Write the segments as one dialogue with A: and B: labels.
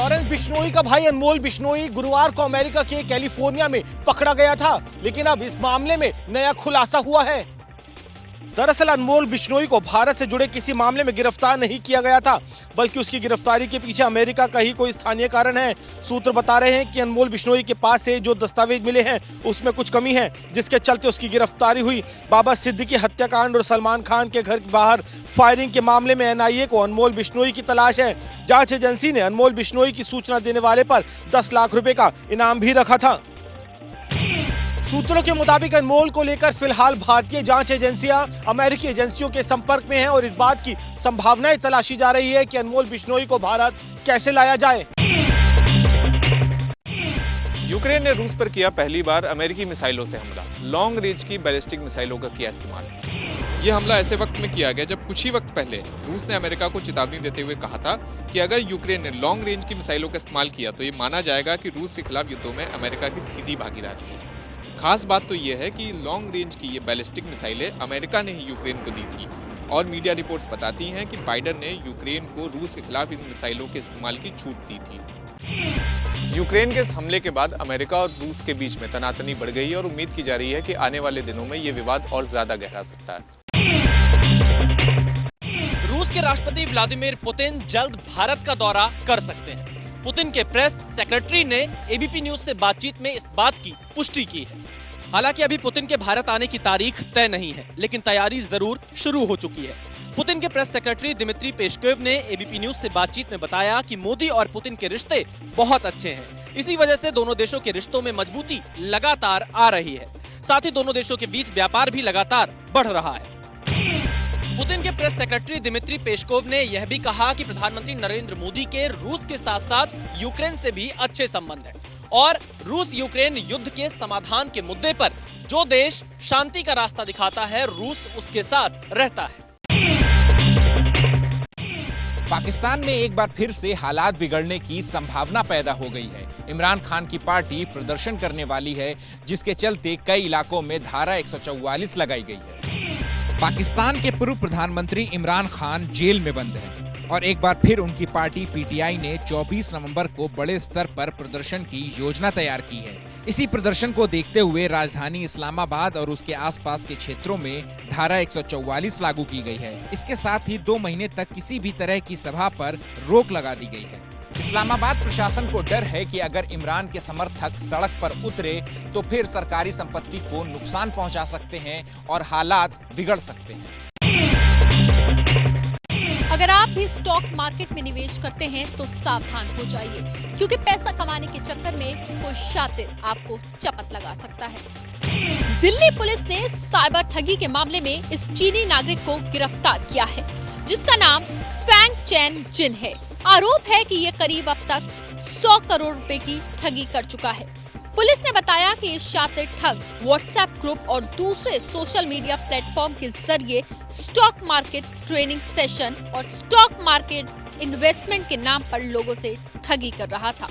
A: Lawrence Bishnoi का भाई अनमोल बिश्नोई गुरुवार को अमेरिका के कैलिफोर्निया में पकड़ा गया था, लेकिन अब इस मामले में नया खुलासा हुआ है। दरअसल अनमोल बिश्नोई को भारत से जुड़े किसी मामले में गिरफ्तार नहीं किया गया था, बल्कि उसकी गिरफ्तारी के पीछे अमेरिका का ही कोई स्थानीय कारण है। सूत्र बता रहे हैं कि अनमोल बिश्नोई के पास से जो दस्तावेज मिले हैं उसमें कुछ कमी है, जिसके चलते उसकी गिरफ्तारी हुई। बाबा सिद्दीकी हत्याकांड और सलमान खान के घर के बाहर फायरिंग के मामले में एनआईए को अनमोल बिश्नोई की तलाश है। जांच एजेंसी ने अनमोल बिश्नोई की सूचना देने वाले पर 10 लाख रुपए का इनाम भी रखा था। सूत्रों के मुताबिक अनमोल को लेकर फिलहाल भारतीय जांच एजेंसियां अमेरिकी एजेंसियों के संपर्क में हैं और इस बात की संभावनाएं तलाशी जा रही है कि अनमोल बिश्नोई को भारत कैसे लाया जाए।
B: यूक्रेन ने रूस पर किया पहली बार अमेरिकी मिसाइलों से हमला। लॉन्ग रेंज की बैलिस्टिक मिसाइलों का किया इस्तेमाल। ये हमला ऐसे वक्त में किया गया जब कुछ ही वक्त पहले रूस ने अमेरिका को चेतावनी देते हुए कहा था कि अगर यूक्रेन ने लॉन्ग रेंज की मिसाइलों का इस्तेमाल किया तो ये माना जाएगा कि रूस के खिलाफ युद्धों में अमेरिका की सीधी भागीदारी है। खास बात तो ये है कि लॉन्ग रेंज की ये बैलिस्टिक मिसाइलें अमेरिका ने ही यूक्रेन को दी थी और मीडिया रिपोर्ट्स बताती हैं कि बाइडेन ने यूक्रेन को रूस के खिलाफ इन मिसाइलों के इस्तेमाल की छूट दी थी। यूक्रेन के इस हमले के बाद अमेरिका और रूस के बीच में तनातनी बढ़ गई है और उम्मीद की जा रही है कि आने वाले दिनों में ये विवाद और ज्यादा गहरा सकता है।
A: रूस के राष्ट्रपति व्लादिमीर पुतिन जल्द भारत का दौरा कर सकते हैं। पुतिन के प्रेस सेक्रेटरी ने एबीपी न्यूज से बातचीत में इस बात की पुष्टि की है। हालांकि अभी पुतिन के भारत आने की तारीख तय नहीं है, लेकिन तैयारी जरूर शुरू हो चुकी है। पुतिन के प्रेस सेक्रेटरी दिमित्री पेस्कोव ने एबीपी न्यूज से बातचीत में बताया कि मोदी और पुतिन के रिश्ते बहुत अच्छे हैं। इसी वजह से दोनों देशों के रिश्तों में मजबूती लगातार आ रही है। साथ ही दोनों देशों के बीच व्यापार भी लगातार बढ़ रहा है। पुतिन के प्रेस सेक्रेटरी दिमित्री पेस्कोव ने यह भी कहा कि प्रधानमंत्री नरेंद्र मोदी के रूस के साथ साथ यूक्रेन से भी अच्छे संबंध हैं और रूस यूक्रेन युद्ध के समाधान के मुद्दे पर जो देश शांति का रास्ता दिखाता है, रूस उसके साथ रहता है।
C: पाकिस्तान में एक बार फिर से हालात बिगड़ने की संभावना पैदा हो गई है। इमरान खान की पार्टी प्रदर्शन करने वाली है, जिसके चलते कई इलाकों में धारा 144 लगाई गई है। पाकिस्तान के पूर्व प्रधानमंत्री इमरान खान जेल में बंद हैं और एक बार फिर उनकी पार्टी पीटीआई ने 24 नवंबर को बड़े स्तर पर प्रदर्शन की योजना तैयार की है। इसी प्रदर्शन को देखते हुए राजधानी इस्लामाबाद और उसके आसपास के क्षेत्रों में धारा 144 लागू की गई है। इसके साथ ही 2 महीने तक किसी भी तरह की सभा पर रोक लगा दी गई है। इस्लामाबाद प्रशासन को डर है कि अगर इमरान के समर्थक सड़क पर उतरे तो फिर सरकारी संपत्ति को नुकसान पहुंचा सकते हैं और हालात बिगड़ सकते हैं।
D: अगर आप भी स्टॉक मार्केट में निवेश करते हैं तो सावधान हो जाइए, क्योंकि पैसा कमाने के चक्कर में कोई शातिर आपको चपत लगा सकता है। दिल्ली पुलिस ने साइबर ठगी के मामले में इस चीनी नागरिक को गिरफ्तार किया है, जिसका नाम फैंग चैन जिन है। आरोप है कि ये करीब अब तक 100 करोड़ रुपए की ठगी कर चुका है। पुलिस ने बताया कि ये शातिर ठग व्हाट्सएप ग्रुप और दूसरे सोशल मीडिया प्लेटफॉर्म के जरिए स्टॉक मार्केट ट्रेनिंग सेशन और स्टॉक मार्केट इन्वेस्टमेंट के नाम पर लोगों से ठगी कर रहा था।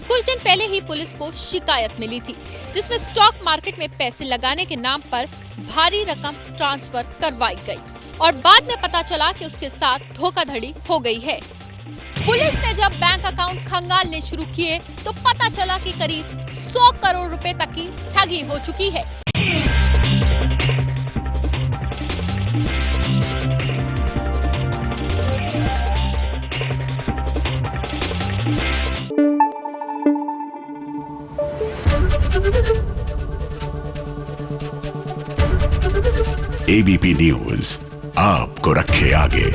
D: कुछ दिन पहले ही पुलिस को शिकायत मिली थी, जिसमें स्टॉक मार्केट में पैसे लगाने के नाम पर भारी रकम ट्रांसफर करवाई गई और बाद में पता चला कि उसके साथ धोखाधड़ी हो गई है। पुलिस ने जब बैंक अकाउंट खंगालने शुरू किए तो पता चला कि करीब 100 करोड़ रुपए तक की ठगी हो चुकी है।
E: एबीपी न्यूज आपको रखे आगे।